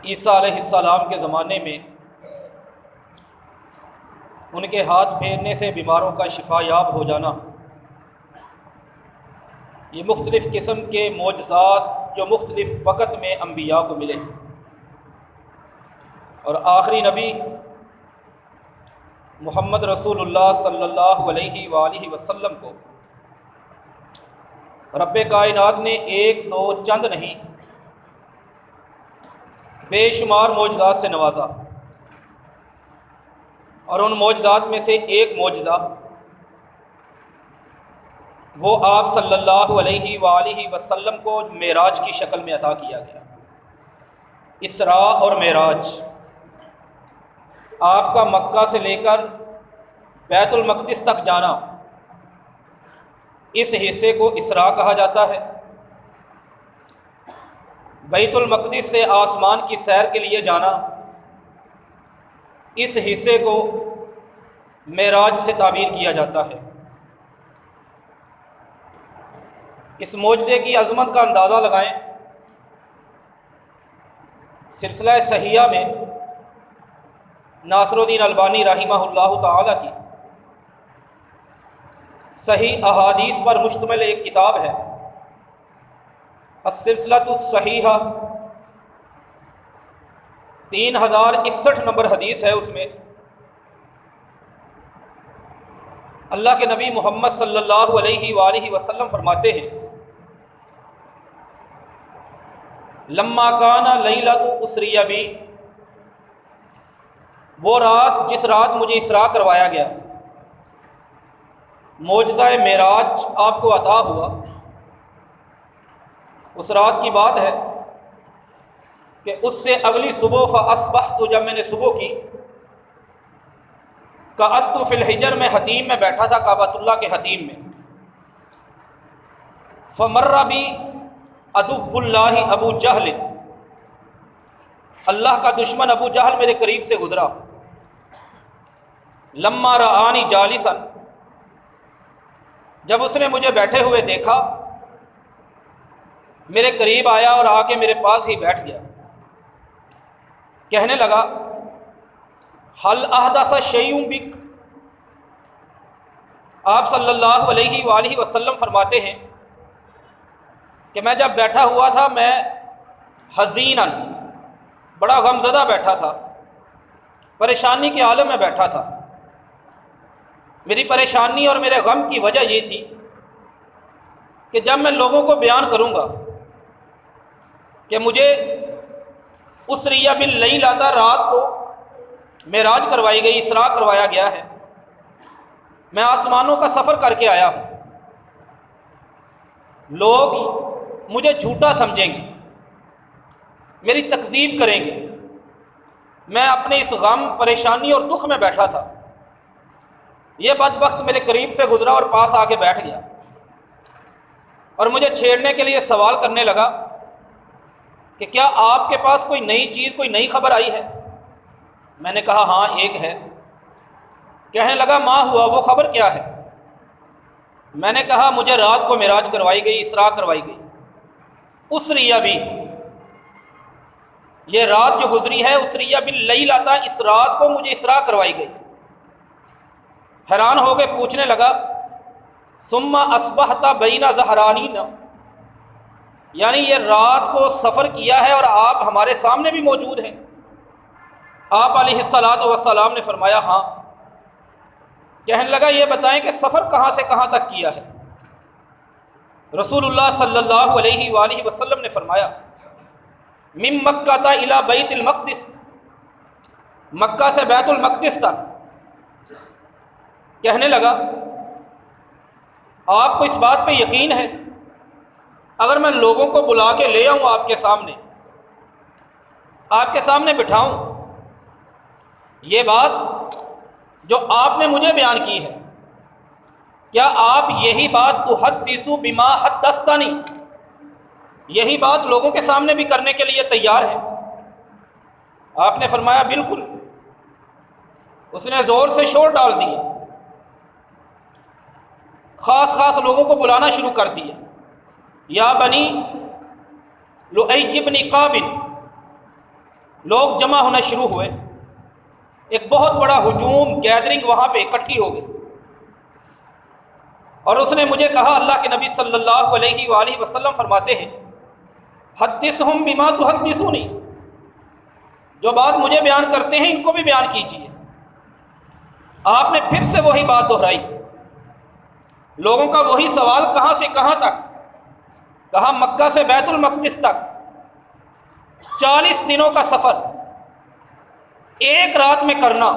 عیسیٰ علیہ السلام کے زمانے میں ان کے ہاتھ پھیرنے سے بیماروں کا شفا یاب ہو جانا، یہ مختلف قسم کے معجزات جو مختلف وقت میں انبیاء کو ملے، اور آخری نبی محمد رسول اللہ صلی اللہ علیہ وآلہ وسلم کو رب کائنات نے ایک دو چند نہیں بے شمار معجزات سے نوازا، اور ان معجزات میں سے ایک معجزہ وہ آپ صلی اللہ علیہ وآلہ وسلم کو معراج کی شکل میں عطا کیا گیا۔ اسراء اور معراج، آپ کا مکہ سے لے کر بیت المقدس تک جانا، اس حصے کو اسراء کہا جاتا ہے۔ بیت المقدس سے آسمان کی سیر کے لیے جانا، اس حصے کو معراج سے تعبیر کیا جاتا ہے۔ اس معجزے کی عظمت کا اندازہ لگائیں۔ سلسلہ صحیحہ میں ناصر الدین البانی رحمہ اللہ تعالی کی صحیح احادیث پر مشتمل ایک کتاب ہے، السلسلۃ الصحیحہ، 3061 نمبر حدیث ہے۔ اس میں اللہ کے نبی محمد صلی اللہ علیہ وآلہ وسلم فرماتے ہیں، لما کان لیلۃ اسری بی، وہ رات جس رات مجھے اسراء کروایا گیا، معجزہ معراج آپ کو عطا ہوا، اس رات کی بات ہے کہ اس سے اگلی صبح فاصبحت، جب میں نے صبح کی، قعدت فی الحجر، میں حتیم میں بیٹھا تھا، کعبۃ اللہ کے حتیم میں، فمر بی عدو اللہ ابو جہل، اللہ کا دشمن ابو جہل میرے قریب سے گزرا، لما رآنی جالسا، جب اس نے مجھے بیٹھے ہوئے دیکھا، میرے قریب آیا اور آ کے میرے پاس ہی بیٹھ گیا، کہنے لگا حل احدث شیء بک، آپ صلی اللہ علیہ وآلہ وسلم فرماتے ہیں کہ میں جب بیٹھا ہوا تھا، میں حزیناً، بڑا غمزدہ بیٹھا تھا، پریشانی کے عالم میں بیٹھا تھا۔ میری پریشانی اور میرے غم کی وجہ یہ تھی کہ جب میں لوگوں کو بیان کروں گا کہ مجھے اسریہ باللیل آتا، رات کو معراج کروائی گئی، اسراء کروایا گیا ہے، میں آسمانوں کا سفر کر کے آیا ہوں، لوگ مجھے جھوٹا سمجھیں گے، میری تکذیب کریں گے۔ میں اپنے اس غم، پریشانی اور دکھ میں بیٹھا تھا، یہ بدبخت میرے قریب سے گزرا اور پاس آ کے بیٹھ گیا، اور مجھے چھیڑنے کے لیے سوال کرنے لگا کہ کیا آپ کے پاس کوئی نئی چیز، کوئی نئی خبر آئی ہے؟ میں نے کہا ہاں ایک ہے۔ کہنے لگا ما ہوا، وہ خبر کیا ہے؟ میں نے کہا مجھے رات کو معراج کروائی گئی، اسراء کروائی گئی، اسریہ بھی، یہ رات جو گزری ہے اسریہ باللیل آتا، اس رات کو مجھے اسراء کروائی گئی۔ حیران ہو کے پوچھنے لگا ثم اصبحت بین ظہرانین، یعنی یہ رات کو سفر کیا ہے اور آپ ہمارے سامنے بھی موجود ہیں؟ آپ علیہ الصلاۃ والسلام نے فرمایا ہاں۔ کہنے لگا یہ بتائیں کہ سفر کہاں سے کہاں تک کیا ہے؟ رسول اللہ صلی اللہ علیہ وآلہ وسلم نے فرمایا من مکہ الی بیت المقدس، مکہ سے بیت المقدس تک۔ کہنے لگا آپ کو اس بات پہ یقین ہے اگر میں لوگوں کو بلا کے لے آؤں آپ کے سامنے، آپ کے سامنے بٹھاؤں، یہ بات جو آپ نے مجھے بیان کی ہے، کیا آپ یہی بات تحدث بما حدثتنی، یہی بات لوگوں کے سامنے بھی کرنے کے لیے تیار ہے؟ آپ نے فرمایا بالکل۔ اس نے زور سے شور ڈال دیے، خاص لوگوں کو بلانا شروع کر دیا، یا بنی لؤی بن قابل، لوگ جمع ہونا شروع ہوئے، ایک بہت بڑا ہجوم گیدرنگ وہاں پہ اکٹھی ہو گئی، اور اس نے مجھے کہا، اللہ کے نبی صلی اللہ علیہ وآلہ وسلم فرماتے ہیں حدثہم بما تحدثونی، جو بات مجھے بیان کرتے ہیں ان کو بھی بیان کیجیے۔ آپ نے پھر سے وہی بات دہرائی، لوگوں کا وہی سوال، کہاں سے کہاں تک؟ کہا مکہ سے بیت المقدس تک 40 دنوں کا سفر ایک رات میں کرنا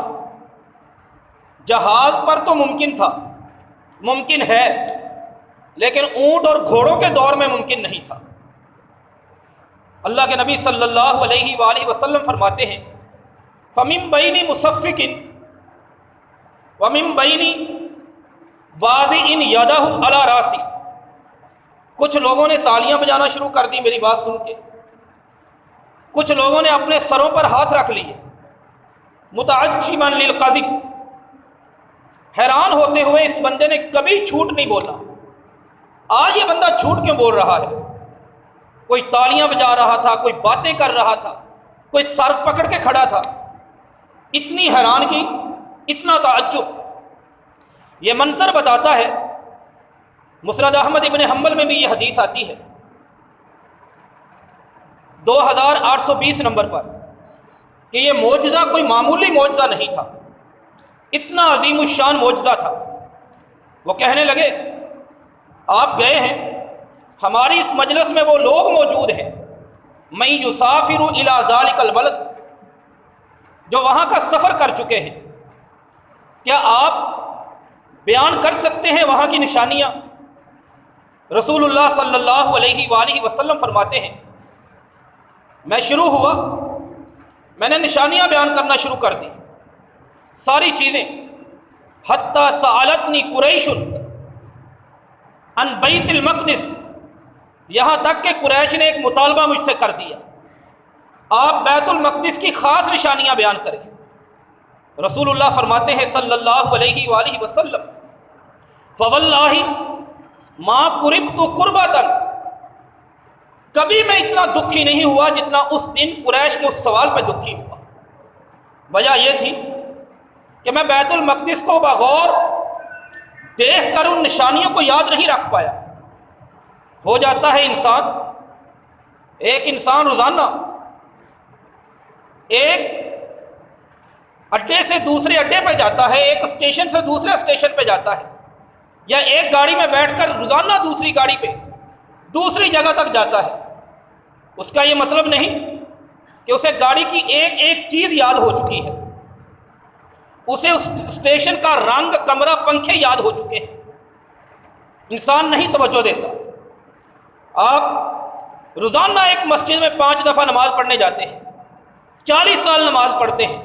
جہاز پر تو ممکن تھا، ممکن ہے، لیکن اونٹ اور گھوڑوں کے دور میں ممکن نہیں تھا۔ اللہ کے نبی صلی اللہ علیہ وآلہ وسلم فرماتے ہیں فَمِن بَيْنِ مُصَفِّقٍ وَمِن بَيْنِ وَاضِعٍ يَدَهُ عَلَى رَاسِهِ، کچھ لوگوں نے تالیاں بجانا شروع کر دی میری بات سن کے، کچھ لوگوں نے اپنے سروں پر ہاتھ رکھ لیے، متعجباً للقذب، حیران ہوتے ہوئے اس بندے نے کبھی جھوٹ نہیں بولا، آج یہ بندہ جھوٹ کیوں بول رہا ہے؟ کوئی تالیاں بجا رہا تھا، کوئی باتیں کر رہا تھا، کوئی سر پکڑ کے کھڑا تھا، اتنی حیرانگی، اتنا تعجب۔ یہ منظر بتاتا ہے، مسند احمد ابن حنبل میں بھی یہ حدیث آتی ہے 2820 نمبر پر، کہ یہ معجزہ کوئی معمولی معجزہ نہیں تھا، اتنا عظیم الشان معجزہ تھا۔ وہ کہنے لگے آپ گئے ہیں، ہماری اس مجلس میں وہ لوگ موجود ہیں من یسافر الی ذلک البلد، جو وہاں کا سفر کر چکے ہیں، کیا آپ بیان کر سکتے ہیں وہاں کی نشانیاں؟ رسول اللہ صلی اللہ علیہ وآلہ وسلم فرماتے ہیں میں شروع ہوا، میں نے نشانیاں بیان کرنا شروع کر دی، ساری چیزیں، حتی سألتنی قریش عن بیت المقدس، یہاں تک کہ قریش نے ایک مطالبہ مجھ سے کر دیا، آپ بیت المقدس کی خاص نشانیاں بیان کریں۔ رسول اللہ فرماتے ہیں صلی اللہ علیہ وآلہ وسلم فواللہ ما قربت قربۃ، کبھی میں اتنا دکھی نہیں ہوا جتنا اس دن قریش کے اس سوال پہ دکھی ہوا۔ وجہ یہ تھی کہ میں بیت المقدس کو بغور دیکھ کر ان نشانیوں کو یاد نہیں رکھ پایا۔ ہو جاتا ہے ایک انسان روزانہ ایک اڈے سے دوسرے اڈے پہ جاتا ہے، ایک اسٹیشن سے دوسرے اسٹیشن پہ جاتا ہے، یا ایک گاڑی میں بیٹھ کر روزانہ دوسری گاڑی پہ دوسری جگہ تک جاتا ہے۔ اس کا یہ مطلب نہیں کہ اسے گاڑی کی ایک ایک چیز یاد ہو چکی ہے، اسے اس اسٹیشن کا رنگ، کمرہ، پنکھے یاد ہو چکے ہیں۔ انسان نہیں توجہ دیتا۔ آپ روزانہ ایک مسجد میں 5 دفعہ نماز پڑھنے جاتے ہیں، 40 سال نماز پڑھتے ہیں،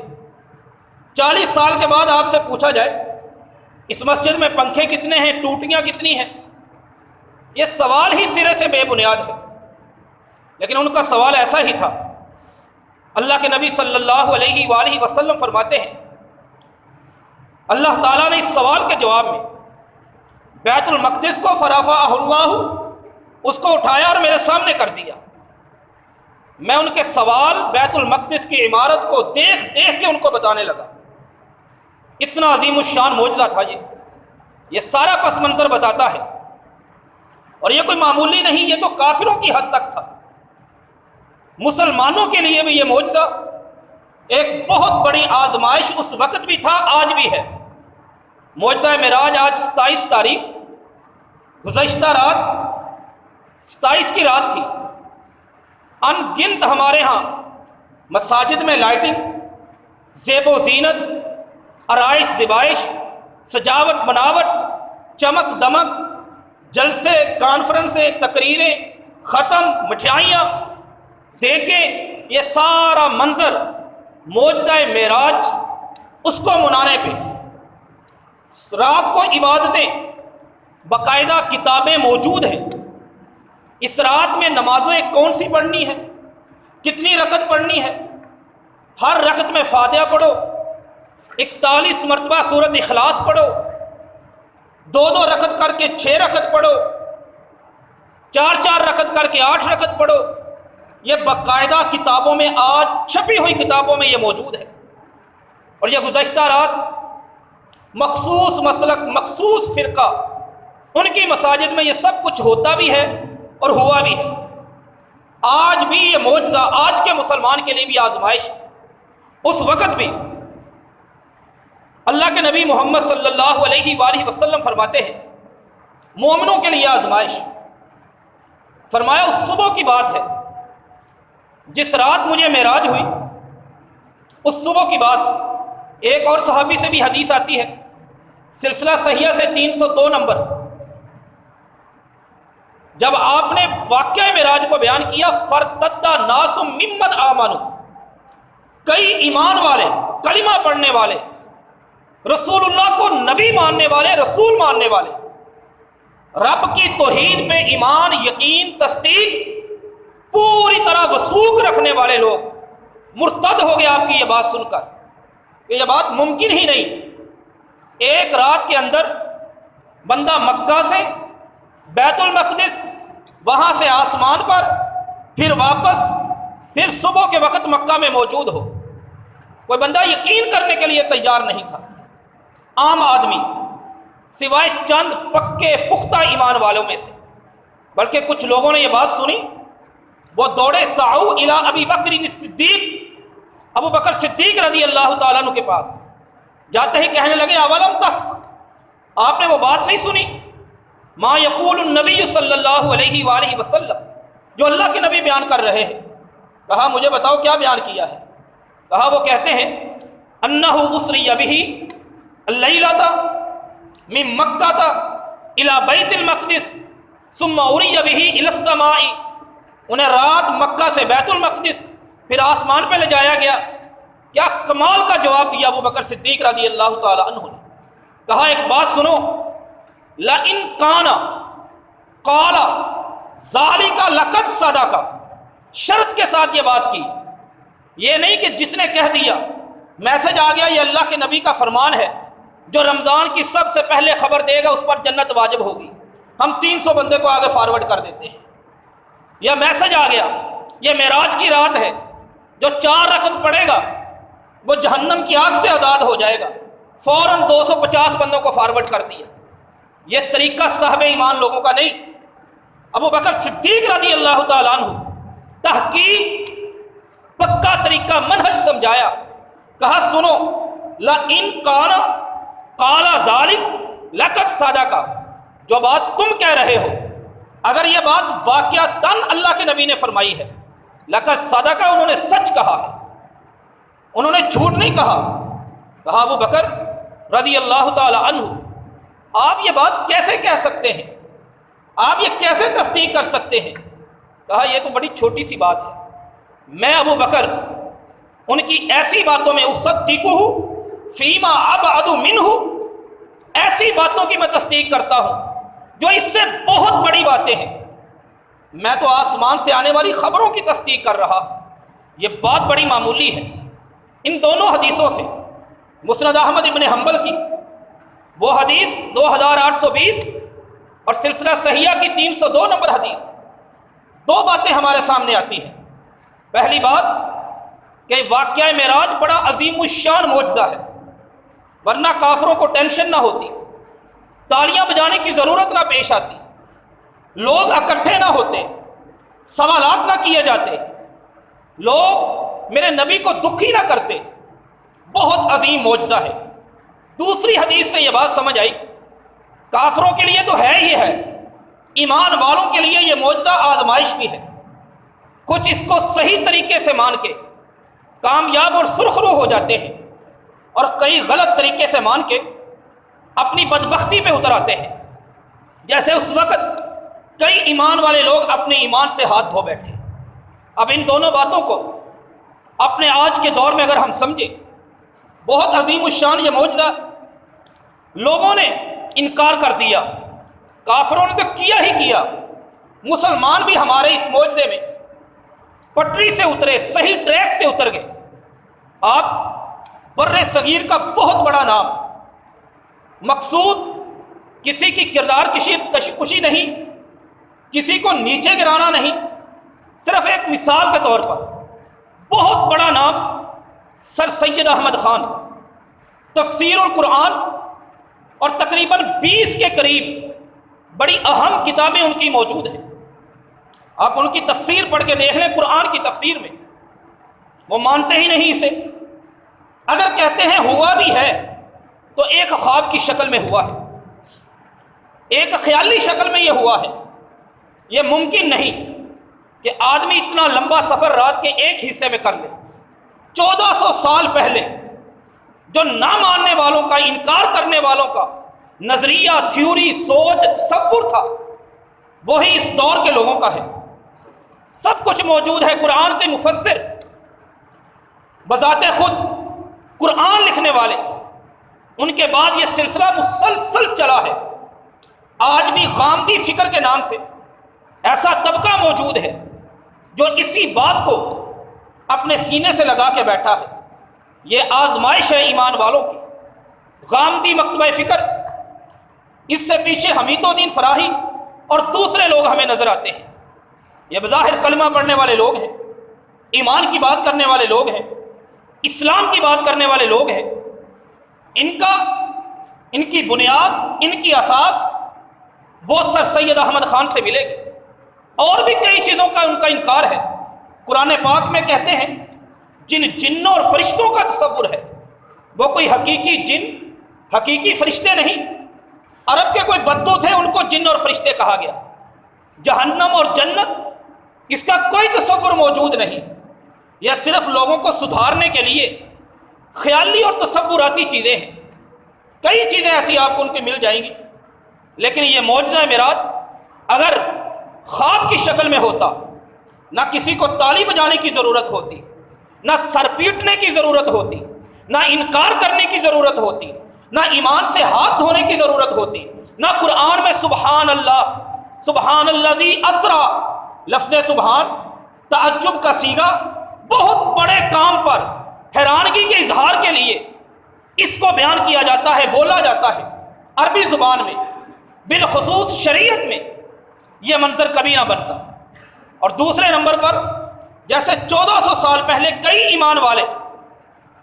40 سال کے بعد آپ سے پوچھا جائے اس مسجد میں پنکھے کتنے ہیں، ٹوٹیاں کتنی ہیں، یہ سوال ہی سرے سے بے بنیاد ہے، لیکن ان کا سوال ایسا ہی تھا۔ اللہ کے نبی صلی اللہ علیہ وآلہ وسلم فرماتے ہیں اللہ تعالیٰ نے اس سوال کے جواب میں بیت المقدس کو فرفعہ اللہ، اس کو اٹھایا اور میرے سامنے کر دیا۔ میں ان کے سوال بیت المقدس کی عمارت کو دیکھ دیکھ کے ان کو بتانے لگا، اتنا عظیم الشان معجزہ تھا یہ سارا پس منظر بتاتا ہے۔ اور یہ کوئی معمولی نہیں، یہ تو کافروں کی حد تک تھا۔ مسلمانوں کے لیے بھی یہ معجزہ ایک بہت بڑی آزمائش اس وقت بھی تھا، آج بھی ہے۔ معجزہ معراج آج 27 تاریخ، گزشتہ رات 27 کی رات تھی۔ ان گنت ہمارے ہاں مساجد میں لائٹنگ، زیب و زینت، آرائش زیبائش، سجاوٹ بناوٹ، چمک دمک، جلسے، کانفرنسیں، تقریریں، ختم، مٹھائیاں، دیکھیں، یہ سارا منظر معجزہ معراج، اس کو منانے پہ رات کو عبادتیں، باقاعدہ کتابیں موجود ہیں۔ اس رات میں نمازیں کون سی پڑھنی ہے، کتنی رکعت پڑھنی ہے، ہر رکعت میں فاتحہ پڑھو، 41 مرتبہ سورۃ اخلاص پڑھو، 2 رکعت کر کے 6 رکعت پڑھو، 4 رکعت کر کے 8 رکعت پڑھو، یہ باقاعدہ کتابوں میں آج چھپی ہوئی کتابوں میں یہ موجود ہے، اور یہ گزشتہ رات مخصوص مسلک مخصوص فرقہ ان کی مساجد میں یہ سب کچھ ہوتا بھی ہے اور ہوا بھی ہے۔ آج بھی یہ معجزہ آج کے مسلمان کے لیے بھی آزمائش ہے۔ اس وقت بھی اللہ کے نبی محمد صلی اللہ علیہ وآلہ وسلم فرماتے ہیں مومنوں کے لیے آزمائش، فرمایا اس صبح کی بات ہے جس رات مجھے معراج ہوئی، اس صبح کی بات۔ ایک اور صحابی سے بھی حدیث آتی ہے، سلسلہ صحیحہ سے 302 نمبر، جب آپ نے واقعہ معراج کو بیان کیا، فرتد ناس ممن آمنوا، کئی ایمان والے، کلمہ پڑھنے والے، رسول اللہ کو نبی ماننے والے، رسول ماننے والے، رب کی توحید پہ ایمان، یقین، تصدیق پوری طرح وثوق رکھنے والے لوگ مرتد ہو گئے آپ کی یہ بات سن کر کہ یہ بات ممکن ہی نہیں۔ ایک رات کے اندر بندہ مکہ سے بیت المقدس، وہاں سے آسمان پر، پھر واپس، پھر صبح کے وقت مکہ میں موجود ہو، کوئی بندہ یقین کرنے کے لیے تیار نہیں تھا۔ عام آدمی سوائے چند پکے پختہ ایمان والوں میں سے، بلکہ کچھ لوگوں نے یہ بات سنی، وہ دوڑے سعو الی ابی بکر الصدیق، ابو بکر صدیق رضی اللہ تعالیٰ عنہ کے پاس، جاتے ہی کہنے لگے اولم تس، آپ نے وہ بات نہیں سنی، ما یقول النبی صلی اللہ علیہ وآلہ وسلم، جو اللہ کے نبی بیان کر رہے ہیں۔ کہا مجھے بتاؤ کیا بیان کیا ہے؟ کہا وہ کہتے ہیں انہ اسری بہ اللیلۃ من مکہ الی بیت المقدس ثم عری بہ الی السماء، انہیں رات مکہ سے بیت المقدس پھر آسمان پہ لے جایا گیا۔ کیا کمال کا جواب دیا ابو بکر صدیق رضی اللہ تعالی عنہ نے۔ کہا ایک بات سنو، لئن کان قال ذالک لقد صدق، شرط کے ساتھ یہ بات کی، یہ نہیں کہ جس نے کہہ دیا میسج آ گیا یہ اللہ کے نبی کا فرمان ہے، جو رمضان کی سب سے پہلے خبر دے گا اس پر جنت واجب ہوگی، ہم 300 بندے کو آگے فارورڈ کر دیتے ہیں، یا میسج آ گیا یہ معراج کی رات ہے، جو 4 رکعت پڑھے گا وہ جہنم کی آگ سے آزاد ہو جائے گا، فوراً 250 بندوں کو فارورڈ کر دیا۔ یہ طریقہ صاحب ایمان لوگوں کا نہیں۔ ابو بکر صدیق رضی اللہ تعالیٰ عنہ تحقیق، پکا طریقہ، منہج سمجھایا۔ کہا سنو، لئن کان قال ذالک لقد صدق، جو بات تم کہہ رہے ہو اگر یہ بات واقعتاً اللہ کے نبی نے فرمائی ہے، لقد صدق، انہوں نے سچ کہا ہے، انہوں نے جھوٹ نہیں کہا۔ کہا ابو بکر رضی اللہ تعالی عنہ آپ یہ بات کیسے کہہ سکتے ہیں، آپ یہ کیسے تصدیق کر سکتے ہیں؟ کہا یہ تو بڑی چھوٹی سی بات ہے، میں ابو بکر ان کی ایسی باتوں میں اصدقہ فیما ابعد منہ، ایسی باتوں کی میں تصدیق کرتا ہوں جو اس سے بہت بڑی باتیں ہیں، میں تو آسمان سے آنے والی خبروں کی تصدیق کر رہا ہوں، یہ بات بڑی معمولی ہے۔ ان دونوں حدیثوں سے مسند احمد ابن حنبل کی وہ حدیث 2820 اور سلسلہ صحیحہ کی 302 نمبر حدیث، 2 باتیں ہمارے سامنے آتی ہیں۔ پہلی بات کہ واقعہ معراج بڑا عظیم الشان معجزہ ہے، ورنہ کافروں کو ٹینشن نہ ہوتی، تالیاں بجانے کی ضرورت نہ پیش آتی، لوگ اکٹھے نہ ہوتے، سوالات نہ کیے جاتے، لوگ میرے نبی کو دکھی نہ کرتے۔ بہت عظیم معجزہ ہے۔ دوسری حدیث سے یہ بات سمجھ آئی، کافروں کے لیے تو ہے ہی ہے، ایمان والوں کے لیے یہ معجزہ آزمائش بھی ہے۔ کچھ اس کو صحیح طریقے سے مان کے کامیاب اور سرخرو ہو جاتے ہیں، اور کئی غلط طریقے سے مان کے اپنی بدبختی پہ اتر آتے ہیں، جیسے اس وقت کئی ایمان والے لوگ اپنے ایمان سے ہاتھ دھو بیٹھے۔ اب ان دونوں باتوں کو اپنے آج کے دور میں اگر ہم سمجھیں، بہت عظیم الشان یہ معجزہ، لوگوں نے انکار کر دیا، کافروں نے تو کیا ہی کیا، مسلمان بھی ہمارے اس معجزے میں پٹری سے اترے، صحیح ٹریک سے اتر گئے۔ آپ بر صغیر کا بہت بڑا نام، مقصود کسی کی کردار کشی نہیں، کسی کو نیچے گرانا نہیں، صرف ایک مثال کے طور پر، بہت بڑا نام سر سید احمد خان، تفسیر القرآن اور تقریباً 20 کے قریب بڑی اہم کتابیں ان کی موجود ہیں۔ آپ ان کی تفسیر پڑھ کے دیکھ لیں، قرآن کی تفسیر میں وہ مانتے ہی نہیں اسے۔ اگر کہتے ہیں ہوا بھی ہے تو ایک خواب کی شکل میں ہوا ہے، ایک خیالی شکل میں یہ ہوا ہے۔ یہ ممکن نہیں کہ آدمی اتنا لمبا سفر رات کے ایک حصے میں کر لے۔ 1400 سال پہلے جو نہ ماننے والوں کا، انکار کرنے والوں کا نظریہ، تھیوری، سوچ، تصور تھا، وہی اس دور کے لوگوں کا ہے۔ سب کچھ موجود ہے۔ قرآن کے مفسر، بذات خود قرآن لکھنے والے، ان کے بعد یہ سلسلہ مسلسل چلا ہے۔ آج بھی غامدی فکر کے نام سے ایسا طبقہ موجود ہے جو اسی بات کو اپنے سینے سے لگا کے بیٹھا ہے۔ یہ آزمائش ہے ایمان والوں کی۔ غامدی مکتبہ فکر، اس سے پیچھے حمید الدین فراہی اور دوسرے لوگ ہمیں نظر آتے ہیں۔ یہ بظاہر کلمہ پڑھنے والے لوگ ہیں، ایمان کی بات کرنے والے لوگ ہیں، اسلام کی بات کرنے والے لوگ ہیں۔ ان کی بنیاد، ان کی اساس وہ سر سید احمد خان سے ملے گی۔ اور بھی کئی چیزوں کا ان کا انکار ہے۔ قرآن پاک میں کہتے ہیں جن جنوں اور فرشتوں کا تصور ہے وہ کوئی حقیقی جن، حقیقی فرشتے نہیں۔ عرب کے کوئی بدو تھے، ان کو جن اور فرشتے کہا گیا۔ جہنم اور جنت، اس کا کوئی تصور موجود نہیں۔ یہ صرف لوگوں کو سدھارنے کے لیے خیالی اور تصوراتی چیزیں ہیں۔ کئی چیزیں ایسی آپ کو ان کی مل جائیں گی، لیکن یہ معجزہ معراج اگر خواب کی شکل میں ہوتا، نہ کسی کو تالی بجانے کی ضرورت ہوتی، نہ سر پیٹنے کی ضرورت ہوتی، نہ انکار کرنے کی ضرورت ہوتی، نہ ایمان سے ہاتھ دھونے کی ضرورت ہوتی، نہ قرآن میں سبحان اللہ، سبحان الذی اسرا، لفظ سبحان تعجب کا صیغہ، بہت بڑے کام پر حیرانگی کے اظہار کے لیے اس کو بیان کیا جاتا ہے، بولا جاتا ہے عربی زبان میں، بالخصوص شریعت میں یہ منظر کبھی نہ بنتا۔ اور دوسرے نمبر پر جیسے 1400 سال پہلے کئی ایمان والے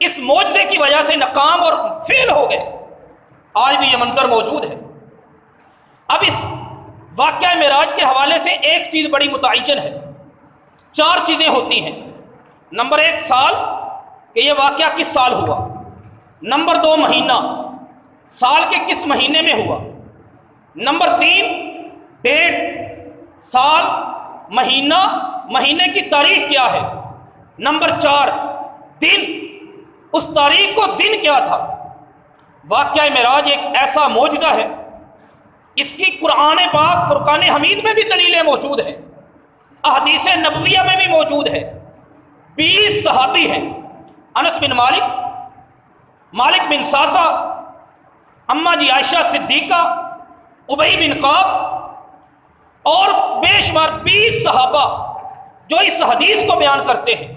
اس معجزے کی وجہ سے ناکام اور فیل ہو گئے، آج بھی یہ منظر موجود ہے۔ اب اس واقعہ معراج کے حوالے سے ایک چیز بڑی متعین ہے۔ 4 چیزیں ہوتی ہیں۔ نمبر 1 سال، کہ یہ واقعہ کس سال ہوا۔ نمبر 2 مہینہ، سال کے کس مہینے میں ہوا۔ نمبر 3 ڈیٹ، سال، مہینہ، مہینے کی تاریخ کیا ہے۔ نمبر 4 دن، اس تاریخ کو دن کیا تھا۔ واقعہ معراج ایک ایسا معجزہ ہے، اس کی قرآن پاک فرقان حمید میں بھی دلیلیں موجود ہیں، احادیث نبویہ میں بھی موجود ہے۔ 20 صحابی ہیں، انس بن مالک، مالک بن ساسا، اماں جی عائشہ صدیقہ، ابی بن کعب اور بے شمار 20 صحابہ جو اس حدیث کو بیان کرتے ہیں۔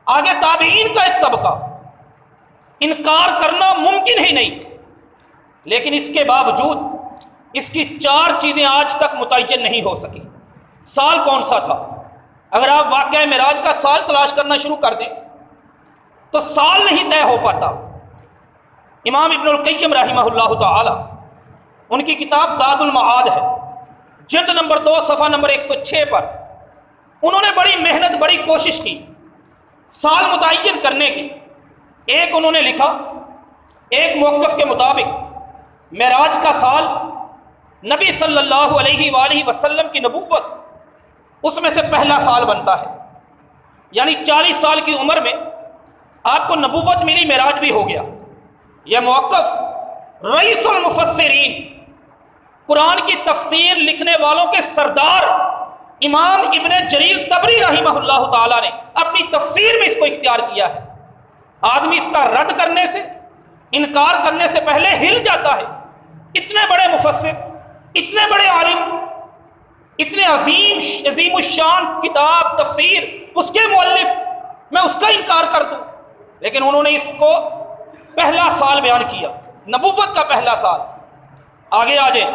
آگے تابعین کا ایک طبقہ، انکار کرنا ممکن ہی نہیں، لیکن اس کے باوجود اس کی 4 چیزیں آج تک متعین نہیں ہو سکی۔ سال کون سا تھا؟ اگر آپ واقعہ معراج کا سال تلاش کرنا شروع کر دیں تو سال نہیں طے ہو پاتا۔ امام ابن القیم رحمہ اللہ تعالی، ان کی کتاب زاد المعاد ہے، جلد نمبر 2 صفحہ نمبر 106 پر انہوں نے بڑی محنت، بڑی کوشش کی سال متعین کرنے کی۔ ایک انہوں نے لکھا، ایک موقف کے مطابق معراج کا سال نبی صلی اللہ علیہ وآلہ وسلم کی نبوت، اس میں سے پہلا سال بنتا ہے، یعنی 40 سال کی عمر میں آپ کو نبوت ملی، معراج بھی ہو گیا۔ یہ موقف رئیس المفسرین، قرآن کی تفسیر لکھنے والوں کے سردار امام ابن جریر طبری رحمہ اللہ تعالیٰ نے اپنی تفسیر میں اس کو اختیار کیا ہے۔ آدمی اس کا رد کرنے سے، انکار کرنے سے پہلے ہل جاتا ہے۔ اتنے بڑے مفسر، اتنے بڑے عالم، اتنے عظیم الشان کتاب تفسیر، اس کے مؤلف، میں اس کا انکار کر دوں؟ لیکن انہوں نے اس کو پہلا سال بیان کیا، نبوت کا پہلا سال۔ آگے آ جائیں،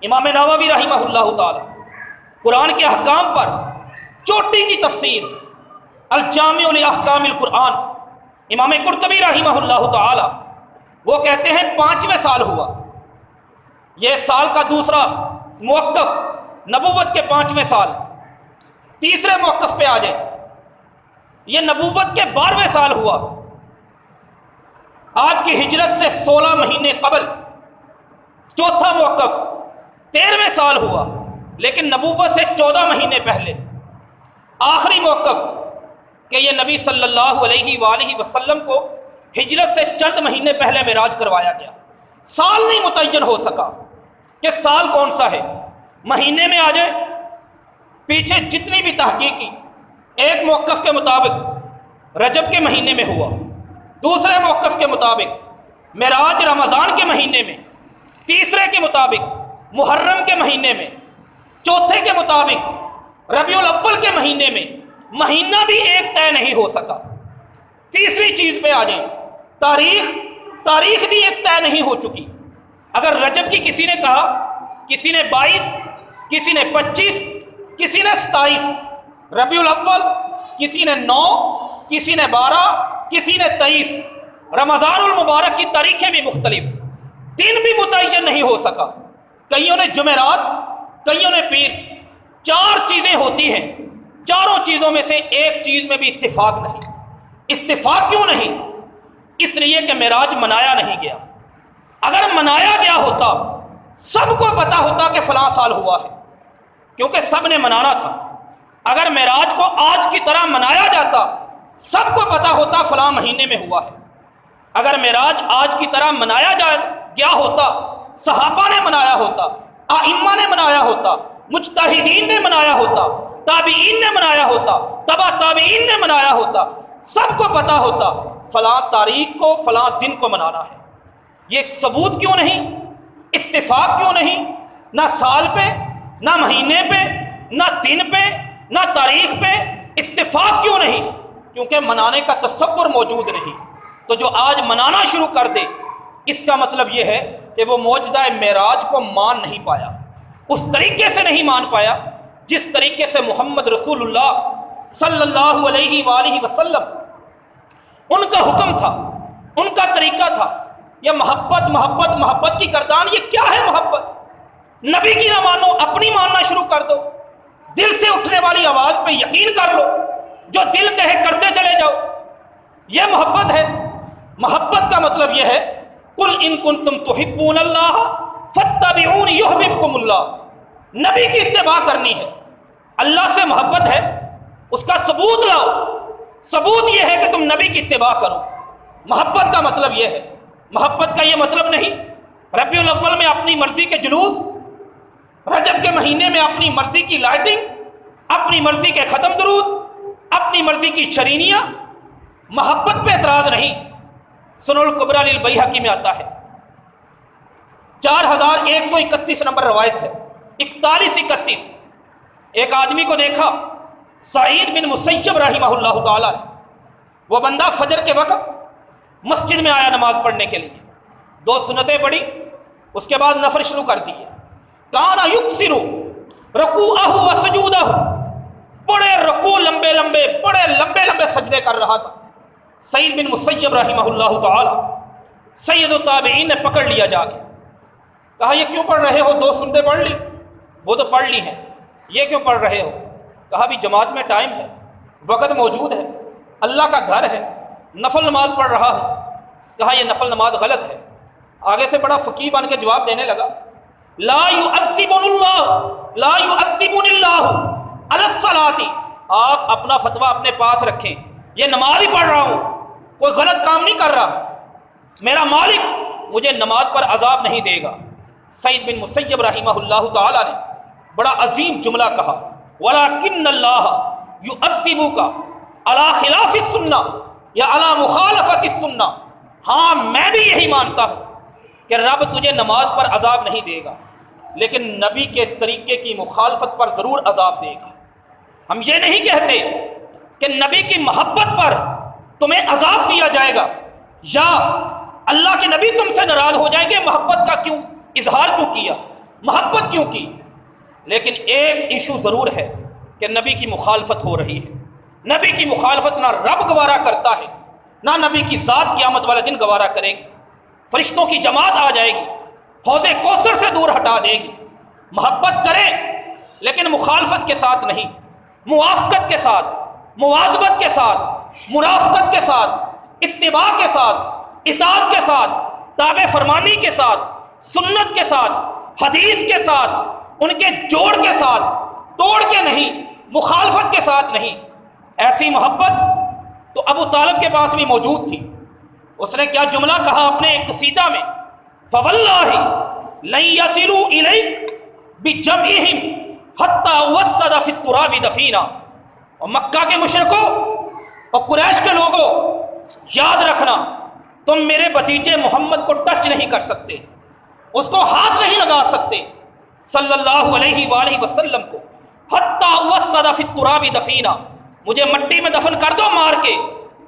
امام نووی رحمہ اللہ تعالی قرآن کے احکام پر چوٹی کی تفسیر الجامع لاحکام القرآن، امام قرطبی رحمہ اللہ تعالی وہ کہتے ہیں 5ویں سال ہوا، یہ سال کا دوسرا موقف نبوت کے 5ویں سال، تیسرے موقف پہ آ جائیں، یہ نبوت کے 12ویں سال ہوا، آپ کی ہجرت سے 16 مہینے قبل چوتھا موقف 13ویں سال ہوا، لیکن نبوت سے 14 مہینے پہلے آخری موقف کہ یہ نبی صلی اللہ علیہ وآلہ وسلم کو ہجرت سے چند مہینے پہلے معراج کروایا گیا۔ سال نہیں متعین ہو سکا کہ سال کون سا ہے، مہینے میں آ جائے، پیچھے جتنی بھی تحقیق کی، ایک موقف کے مطابق رجب کے مہینے میں ہوا، دوسرے موقف کے مطابق معراج رمضان کے مہینے میں، تیسرے کے مطابق محرم کے مہینے میں، چوتھے کے مطابق ربیع الاول کے مہینے میں، مہینہ بھی ایک طے نہیں ہو سکا۔ تیسری چیز پہ آ جائیں، تاریخ بھی ایک طے نہیں ہو چکی۔ اگر رجب کی کسی نے کہا، کسی نے 22، کسی نے 25، کسی نے 27، ربیع الاول کسی نے 9، کسی نے 12، کسی نے 23، رمضان المبارک کی تاریخیں بھی مختلف، دن بھی متعین نہیں ہو سکا، کئیوں نے جمعرات، کئیوں نے پیر، 4 چیزیں ہوتی ہیں، چاروں چیزوں میں سے ایک چیز میں بھی اتفاق نہیں۔ اتفاق کیوں نہیں؟ اس لیے کہ معراج منایا نہیں گیا۔ اگر منایا گیا ہوتا، سب کو پتا ہوتا کہ فلاں سال ہوا ہے، کیونکہ سب نے منانا تھا۔ اگر معراج کو آج کی طرح منایا جاتا، سب کو پتا ہوتا فلاں مہینے میں ہوا ہے۔ اگر معراج آج کی طرح منایا گیا ہوتا، صحابہ نے منایا ہوتا، ائمہ نے منایا ہوتا، مجتہدین نے منایا ہوتا، تابعین نے منایا ہوتا، تبع تابعین نے منایا ہوتا، سب کو پتا ہوتا فلاں تاریخ کو، فلاں دن کو منانا ہے۔ یہ ثبوت کیوں نہیں؟ اتفاق کیوں نہیں؟ نہ سال پہ، نہ مہینے پہ، نہ دن پہ، نہ تاریخ پہ اتفاق کیوں نہیں؟ کیونکہ منانے کا تصور موجود نہیں۔ تو جو آج منانا شروع کر دے، اس کا مطلب یہ ہے کہ وہ معجزہ معراج کو مان نہیں پایا، اس طریقے سے نہیں مان پایا جس طریقے سے محمد رسول اللہ صلی اللہ علیہ وآلہ وسلم ان کا حکم تھا، ان کا طریقہ تھا۔ یہ محبت محبت محبت کی گردان، یہ کیا ہے محبت؟ نبی کی نہ مانو، اپنی ماننا شروع کر دو، دل سے اٹھنے والی آواز پہ یقین کر لو، جو دل کہے کرتے چلے جاؤ، یہ محبت ہے۔ محبت کا مطلب یہ ہے قل ان کنتم تحبون اللہ فاتبعونی یحببکم اللہ، نبی کی اتباع کرنی ہے، اللہ سے محبت ہے، اس کا ثبوت لاؤ۔ ثبوت یہ ہے کہ تم نبی کی اتباع کرو۔ محبت کا مطلب یہ ہے، محبت کا یہ مطلب نہیں ربیع الاول میں اپنی مرضی کے جلوس، رجب کے مہینے میں اپنی مرضی کی لائٹنگ، اپنی مرضی کے ختم درود، اپنی مرضی کی شرینیاں۔ محبت پہ اعتراض نہیں۔ سنن الکبریٰ للبیہقی میں آتا ہے، 4131 نمبر روایت ہے، 4131۔ ایک آدمی کو دیکھا، سعید بن مسیب رحمہ اللہ تعالیٰ نے، وہ بندہ فجر کے وقت مسجد میں آیا نماز پڑھنے کے لیے، 2 سنتیں پڑھی، اس کے بعد نفل شروع کر دیے۔ کانا یکسر رکوعہ و سجودہ، بڑے رکوع لمبے لمبے، بڑے لمبے لمبے سجدے کر رہا تھا۔ سعید بن مسیب رحمہ اللہ تعالیٰ، سید التابعین نے پکڑ لیا جا کے، کہا یہ کیوں پڑھ رہے ہو؟ 2 سنتیں پڑھ لی، وہ تو پڑھ لی ہیں، یہ کیوں پڑھ رہے ہو؟ کہا بھی جماعت میں ٹائم ہے، وقت موجود ہے، اللہ کا گھر ہے، نفل نماز پڑھ رہا ہوں۔ کہا یہ نفل نماز غلط ہے۔ آگے سے بڑا فقیہ بن کے جواب دینے لگا، لا يعذبن اللہ، لا يعذبن اللہ علی الصلاۃ، آپ اپنا فتویٰ اپنے پاس رکھیں، یہ نماز ہی پڑھ رہا ہوں، کوئی غلط کام نہیں کر رہا، میرا مالک مجھے نماز پر عذاب نہیں دے گا۔ سعید بن مسیب رحمہ اللہ تعالیٰ نے بڑا عظیم جملہ کہا، وَلَكِنَّ اللَّهَ يُعَذِّبُكَ عَلَى خِلَافِ السُّنَّةِ یا عَلَى مُخَالَفَةِ السُّنَّةِ۔ ہاں میں بھی یہی مانتا ہوں کہ رب تجھے نماز پر عذاب نہیں دے گا، لیکن نبی کے طریقے کی مخالفت پر ضرور عذاب دے گا۔ ہم یہ نہیں کہتے کہ نبی کی محبت پر تمہیں عذاب دیا جائے گا یا اللہ کے نبی تم سے ناراض ہو جائیں گے، محبت کا کیوں اظہار کیوں کیا، محبت کیوں کی۔ لیکن ایک ایشو ضرور ہے، کہ نبی کی مخالفت ہو رہی ہے۔ نبی کی مخالفت نہ رب گوارا کرتا ہے، نہ نبی کی ذات قیامت والے دن گوارا کرے گی۔ فرشتوں کی جماعت آ جائے گی، حوض کوثر سے دور ہٹا دے گی۔ محبت کریں لیکن مخالفت کے ساتھ نہیں، موافقت کے ساتھ، مواظبت کے ساتھ، مرافقت کے ساتھ، اتباع کے ساتھ، اطاعت کے ساتھ، تابع فرمانی کے ساتھ، سنت کے ساتھ، حدیث کے ساتھ، ان کے جوڑ کے ساتھ، توڑ کے نہیں، مخالفت کے ساتھ نہیں۔ ایسی محبت تو ابو طالب کے پاس بھی موجود تھی۔ اس نے کیا جملہ کہا اپنے ایک قصیدہ میں، فواللہ لن یصلوا الیک بجمعہم حتی وسد فی التراب دفینا۔ اور مکہ کے مشرکوں اور قریش کے لوگوں، یاد رکھنا تم میرے بھتیجے محمد کو ٹچ نہیں کر سکتے، اس کو ہاتھ نہیں لگا سکتے صلی اللہ علیہ وآلہ وسلم کو، حتی وسد فی التراب دفینا، مجھے مٹی میں دفن کر دو مار کے،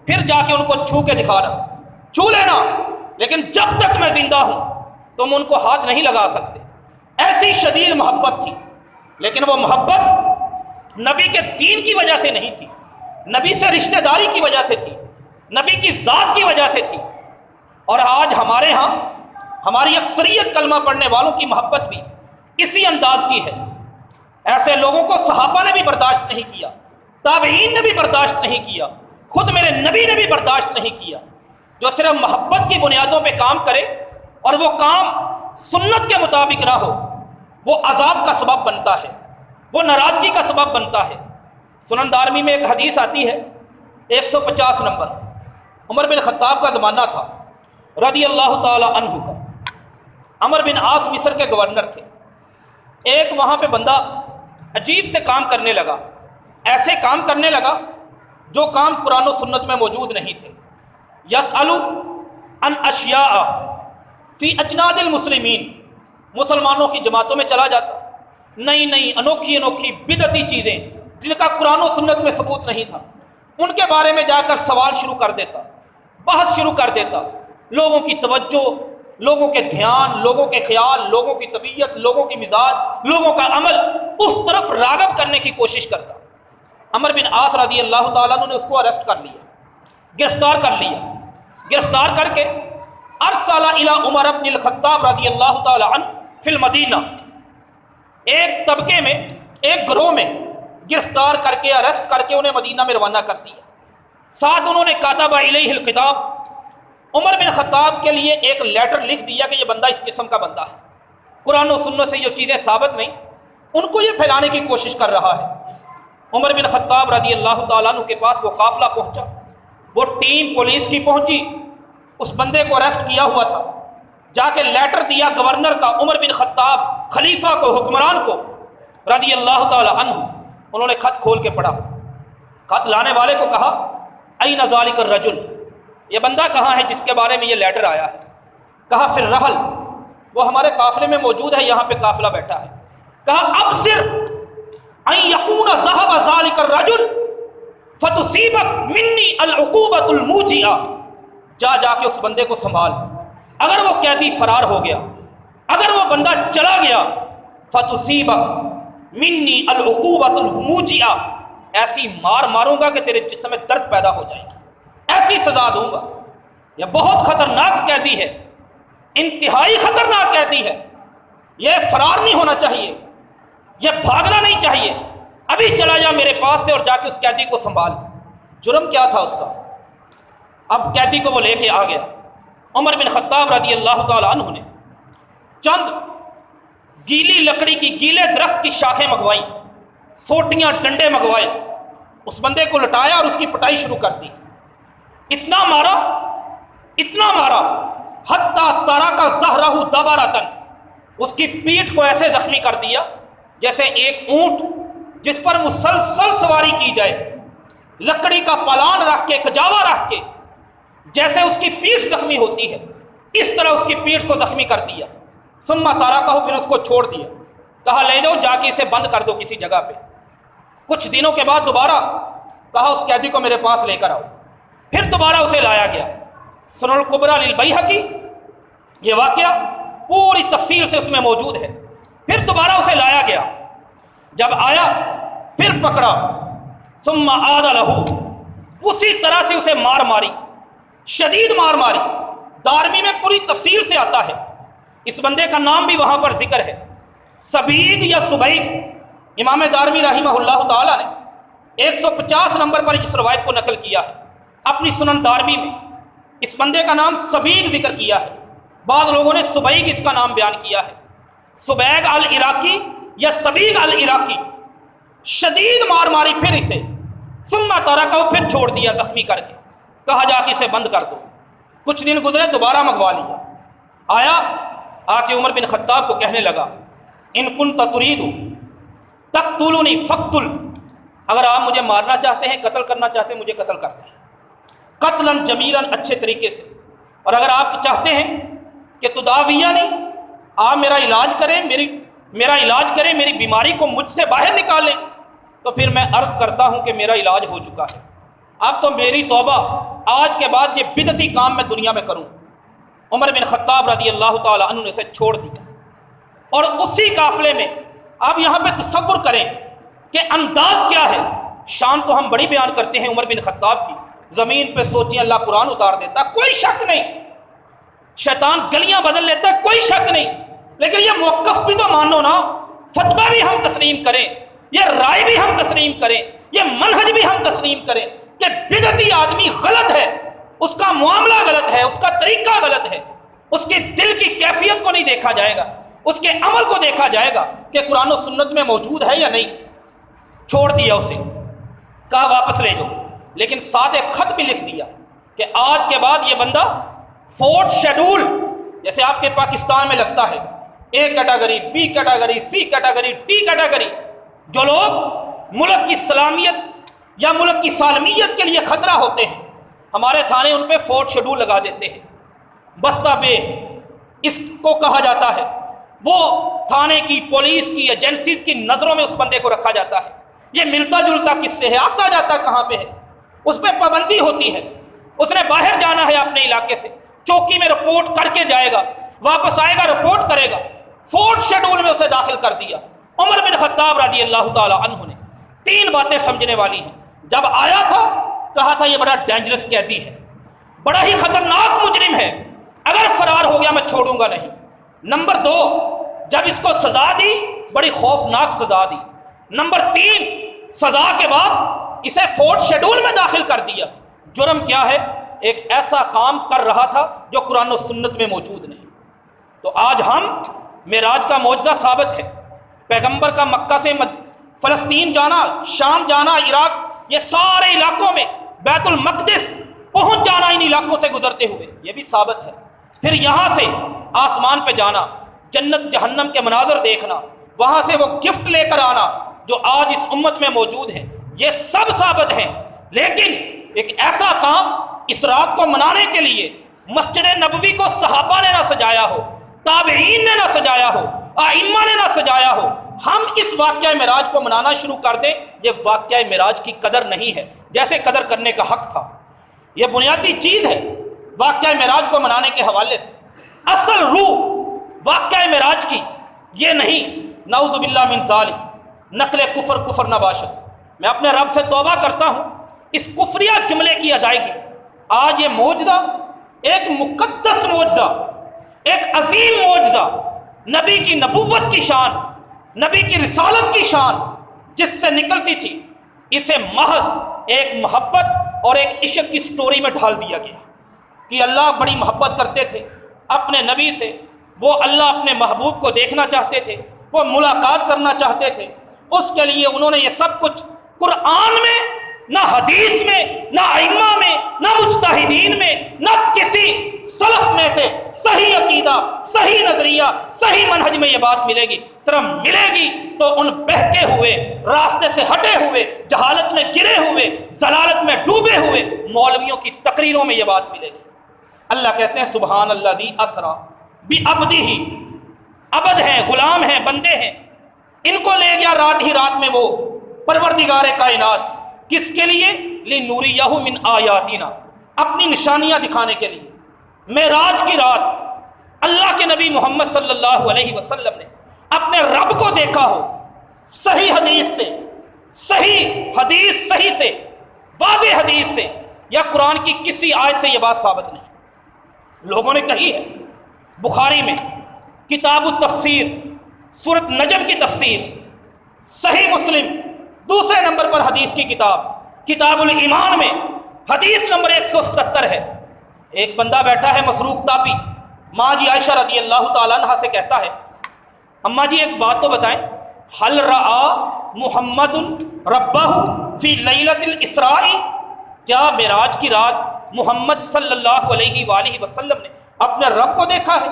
پھر جا کے ان کو چھو کے دکھانا، چھو لینا، لیکن جب تک میں زندہ ہوں تم ان کو ہاتھ نہیں لگا سکتے۔ ایسی شدید محبت تھی، لیکن وہ محبت نبی کے دین کی وجہ سے نہیں تھی، نبی سے رشتہ داری کی وجہ سے تھی، نبی کی ذات کی وجہ سے تھی۔ اور آج ہمارے ہاں ہماری اکثریت کلمہ پڑھنے والوں کی محبت بھی اسی انداز کی ہے۔ ایسے لوگوں کو صحابہ نے بھی برداشت نہیں کیا، تابعین نے بھی برداشت نہیں کیا، خود میرے نبی نے بھی برداشت نہیں کیا۔ جو صرف محبت کی بنیادوں پہ کام کرے اور وہ کام سنت کے مطابق نہ ہو، وہ عذاب کا سبب بنتا ہے، وہ ناراضگی کا سبب بنتا ہے۔ سنن دارمی میں ایک حدیث آتی ہے 150 نمبر، عمر بن خطاب کا زمانہ تھا رضی اللہ تعالی عنہ کا۔ عمر بن عاص مصر کے گورنر تھے۔ ایک وہاں پہ بندہ عجیب سے کام کرنے لگا، ایسے کام کرنے لگا جو کام قرآن و سنت میں موجود نہیں تھے۔ یسأل عن اشیاء فی اجناد المسلمین، مسلمانوں کی جماعتوں میں چلا جاتا، نئی نئی انوکھی انوکھی بدعتی چیزیں جن کا قرآن و سنت میں ثبوت نہیں تھا، ان کے بارے میں جا کر سوال شروع کر دیتا، بحث شروع کر دیتا، لوگوں کی توجہ، لوگوں کے دھیان، لوگوں کے خیال، لوگوں کی طبیعت، لوگوں کی مزاج، لوگوں کا عمل اس طرف راغب کرنے کی کوشش کرتا۔ عمر بن عاص رضی اللہ تعالیٰ عنہ نے اس کو اریسٹ کر لیا، گرفتار کر لیا۔ گرفتار کر کے ارسل الی عمر بن الخطاب رضی اللہ تعالیٰ عنہ فی المدینہ، ایک طبقے میں، ایک گروہ میں گرفتار کر کے، اریسٹ کر کے انہیں مدینہ میں روانہ کر دیا۔ ساتھ انہوں نے کاتب الیہ الکتاب، عمر بن خطاب کے لیے ایک لیٹر لکھ دیا کہ یہ بندہ اس قسم کا بندہ ہے، قرآن و سنت سے جو چیزیں ثابت نہیں ان کو یہ پھیلانے کی کوشش کر رہا ہے۔ عمر بن خطاب رضی اللہ تعالیٰ عنہ کے پاس وہ قافلہ پہنچا، وہ ٹیم پولیس کی پہنچی، اس بندے کو اریسٹ کیا ہوا تھا، جا کے لیٹر دیا گورنر کا، عمر بن خطاب خلیفہ کو، حکمران کو رضی اللہ تعالیٰ عنہ۔ انہوں نے خط کھول کے پڑھا، خط لانے والے کو کہا این ذالک الرجل، یہ بندہ کہاں ہے جس کے بارے میں یہ لیٹر آیا ہے؟ کہا فی الرحل، وہ ہمارے قافلے میں موجود ہے، یہاں پہ قافلہ بیٹھا ہے۔ کہا ابصر ان یکون ذهب ذالک الرجل فتصیبک منی العقوبۃ الموجعہ، جا کے اس بندے کو سنبھال، اگر وہ قیدی فرار ہو گیا، اگر وہ بندہ چلا گیا، فتصیبک منی العقوبۃ الموجعہ، ایسی مار ماروں گا کہ تیرے جسم میں درد پیدا ہو جائے گی، ایسی سزا دوں گا۔ یہ بہت خطرناک قیدی ہے، انتہائی خطرناک قیدی ہے، یہ فرار نہیں ہونا چاہیے، یہ بھاگنا نہیں چاہیے، ابھی چلا جا میرے پاس سے اور جا کے اس قیدی کو سنبھال۔ جرم کیا تھا اس کا؟ اب قیدی کو وہ لے کے آ گیا۔ عمر بن خطاب رضی اللہ تعالی عنہ نے چند گیلی لکڑی کی، گیلے درخت کی شاخیں منگوائیں، سوٹیاں، ڈنڈے منگوائے، اس بندے کو لٹایا اور اس کی پٹائی شروع کر دی۔ اتنا مارا، اتنا مارا، حتیٰ ترک ظہرہ دبرۃ، اس کی پیٹھ کو ایسے زخمی کر دیا جیسے ایک اونٹ جس پر مسلسل سواری کی جائے، لکڑی کا پلان رکھ کے، کجاوا رکھ کے، جیسے اس کی پیٹھ زخمی ہوتی ہے اس طرح اس کی پیٹھ کو زخمی کر دیا۔ ثم ترکہ، پھر اس کو چھوڑ دیا، کہا لے جاؤ جا کے اسے بند کر دو کسی جگہ پہ۔ کچھ دنوں کے بعد دوبارہ کہا اس قیدی کو میرے پاس لے کر آؤ، پھر دوبارہ اسے لایا گیا۔ سنن الکبریٰ للبیہقی یہ واقعہ پوری تفصیل سے اس میں موجود ہے۔ پھر دوبارہ اسے لایا گیا، جب آیا پھر پکڑا، ثم عاد لہو، اسی طرح سے اسے مار ماری، شدید مار ماری۔ دارمی میں پوری تفصیل سے آتا ہے، اس بندے کا نام بھی وہاں پر ذکر ہے، سبیگ یا سبیگ۔ امام دارمی رحمہ اللہ تعالیٰ نے 150 نمبر پر اس روایت کو نقل کیا ہے اپنی سنن دارمی میں۔ اس بندے کا نام سبیگ ذکر کیا ہے، بعض لوگوں نے سبیگ اس کا نام بیان کیا ہے، سبیگ العراقی یا سبیگ العراقی۔ شدید مار ماری پھر اسے، ثم ترکہ، پھر چھوڑ دیا زخمی کر کے، کہا جا کہ اسے بند کر دو۔ کچھ دن گزرے، دوبارہ منگوا لیا، آیا، آ کے عمر بن خطاب کو کہنے لگا ان کنت ترید تقتلنی فقتل، اگر آپ مجھے مارنا چاہتے ہیں، قتل کرنا چاہتے ہیں، مجھے قتل کر دیں، قتلا جمیلا، اچھے طریقے سے۔ اور اگر آپ چاہتے ہیں کہ تداویہ نہیں، آپ میرا علاج کریں، میرا علاج کریں، میری بیماری کو مجھ سے باہر نکالیں، تو پھر میں عرض کرتا ہوں کہ میرا علاج ہو چکا ہے، اب تو میری توبہ، آج کے بعد یہ بدعتی کام میں دنیا میں کروں۔ عمر بن خطاب رضی اللہ تعالیٰ عنہ نے اسے چھوڑ دیا۔ اور اسی قافلے میں آپ یہاں پہ تصور کریں کہ انداز کیا ہے، شان تو ہم بڑی بیان کرتے ہیں عمر بن خطاب کی، زمین پہ سوچیں اللہ قرآن اتار دیتا، کوئی شک نہیں، شیطان گلیاں بدل لیتا ہے، کوئی شک نہیں، لیکن یہ موقف بھی تو مانو نا، فتویٰ بھی ہم تسلیم کریں، یہ رائے بھی ہم تسلیم کریں، یہ منہج بھی ہم تسلیم کریں کہ بدعتی آدمی غلط ہے، اس کا معاملہ غلط ہے، اس کا طریقہ غلط ہے، اس کے دل کی کیفیت کو نہیں دیکھا جائے گا، اس کے عمل کو دیکھا جائے گا کہ قرآن و سنت میں موجود ہے یا نہیں۔ چھوڑ دیا اسے، کہا واپس لے جاؤ، لیکن ساتھ ایک خط بھی لکھ دیا کہ آج کے بعد یہ بندہ فورتھ شیڈول، جیسے آپ کے پاکستان میں لگتا ہے A category, B category, C category, D category, جو لوگ ملک کی سلامیت یا ملک کی سالمیت کے لیے خطرہ ہوتے ہیں، ہمارے تھانے ان پہ فورتھ شیڈول لگا دیتے ہیں، بستہ بے اس کو کہا جاتا ہے، وہ تھانے کی، پولیس کی، ایجنسیز کی نظروں میں اس بندے کو رکھا جاتا ہے۔ یہ ملتا جلتا کس سے ہے، آتا جاتا کہاں پہ ہے، اس پہ پابندی ہوتی ہے، اس نے باہر جانا ہے اپنے علاقے سے، چوکی میں رپورٹ کر کے جائے گا، واپس آئے گا رپورٹ کرے گا، فورتھ شیڈول میں اسے داخل کر دیا۔ عمر بن خطاب رضی اللہ تعالی عنہ نے 3 باتیں سمجھنے والی ہیں، جب آیا تھا کہا تھا یہ بڑا ڈینجرس قیدی ہے، بڑا ہی خطرناک مجرم ہے، اگر فرار ہو گیا میں چھوڑوں گا نہیں۔ نمبر 2، جب اس کو سزا دی بڑی خوفناک سزا دی۔ نمبر 3، سزا کے بعد اسے فورتھ شیڈول میں داخل کر دیا۔ جرم کیا ہے؟ ایک ایسا کام کر رہا تھا جو قرآن و سنت میں موجود نہیں۔ تو آج ہم معراج کا معجزہ ثابت ہے، پیغمبر کا مکہ سے فلسطین جانا، شام جانا، عراق، یہ سارے علاقوں میں بیت المقدس پہنچ جانا ان علاقوں سے گزرتے ہوئے، یہ بھی ثابت ہے۔ پھر یہاں سے آسمان پہ جانا، جنت جہنم کے مناظر دیکھنا، وہاں سے وہ گفٹ لے کر آنا جو آج اس امت میں موجود ہیں، یہ سب ثابت ہیں۔ لیکن ایک ایسا کام اس رات کو منانے کے لیے مسجد نبوی کو صحابہ نے نہ سجایا ہو، تابعین نے نہ سجایا ہو، ائمہ نے نہ سجایا ہو، ہم اس واقعہ معراج کو منانا شروع کر دیں، یہ واقعہ معراج کی قدر نہیں ہے جیسے قدر کرنے کا حق تھا۔ یہ بنیادی چیز ہے واقعہ معراج کو منانے کے حوالے سے، اصل روح واقعہ معراج کی یہ نہیں، نعوذ باللہ من ذالک، نقل کفر نہ باشد۔ میں اپنے رب سے توبہ کرتا ہوں اس کفریہ جملے کی ادائیگی۔ آج یہ معجزہ، ایک مقدس معجزہ، ایک عظیم معجزہ، نبی کی نبوت کی شان، نبی کی رسالت کی شان جس سے نکلتی تھی، اسے محض ایک محبت اور ایک عشق کی سٹوری میں ڈھال دیا گیا کہ اللہ بڑی محبت کرتے تھے اپنے نبی سے، وہ اللہ اپنے محبوب کو دیکھنا چاہتے تھے، وہ ملاقات کرنا چاہتے تھے، اس کے لیے انہوں نے یہ سب کچھ قرآن میں، نہ حدیث میں، نہ ائمہ میں، نہ مجتہدین میں، نہ کسی سلف میں سے صحیح عقیدہ، صحیح نظریہ، صحیح منہج میں یہ بات ملے گی۔ صرف ملے گی تو ان بہکے ہوئے، راستے سے ہٹے ہوئے، جہالت میں گرے ہوئے، ضلالت میں ڈوبے ہوئے مولویوں کی تقریروں میں یہ بات ملے گی۔ اللہ کہتے ہیں سبحان الذی اسریٰ بعبدہ، عبد ہیں، غلام ہیں، بندے ہیں، ان کو لے گیا رات ہی رات میں وہ پروردگار کائنات، کس کے لیے؟ لنوریہ من آیاتنا، اپنی نشانیاں دکھانے کے لیے۔ معراج کی رات اللہ کے نبی محمد صلی اللہ علیہ وسلم نے اپنے رب کو دیکھا ہو، صحیح حدیث سے، صحیح حدیث صحیح سے، واضح حدیث سے یا قرآن کی کسی آیت سے یہ بات ثابت نہیں۔ لوگوں نے کہی ہے بخاری میں کتاب التفسیر سورۃ نجم کی تفسیر، صحیح مسلم دوسرے نمبر پر حدیث کی کتاب کتاب الایمان میں حدیث نمبر 177 ہے۔ ایک بندہ بیٹھا ہے مسروق تاپی، ماں جی عائشہ رضی اللہ تعالیٰ عنہ سے کہتا ہے اماں جی ایک بات تو بتائیں، حل رآ محمد ربہ فی لیلۃ الاسراء، کیا معراج کی رات محمد صلی اللہ علیہ وآلہ وسلم نے اپنے رب کو دیکھا ہے؟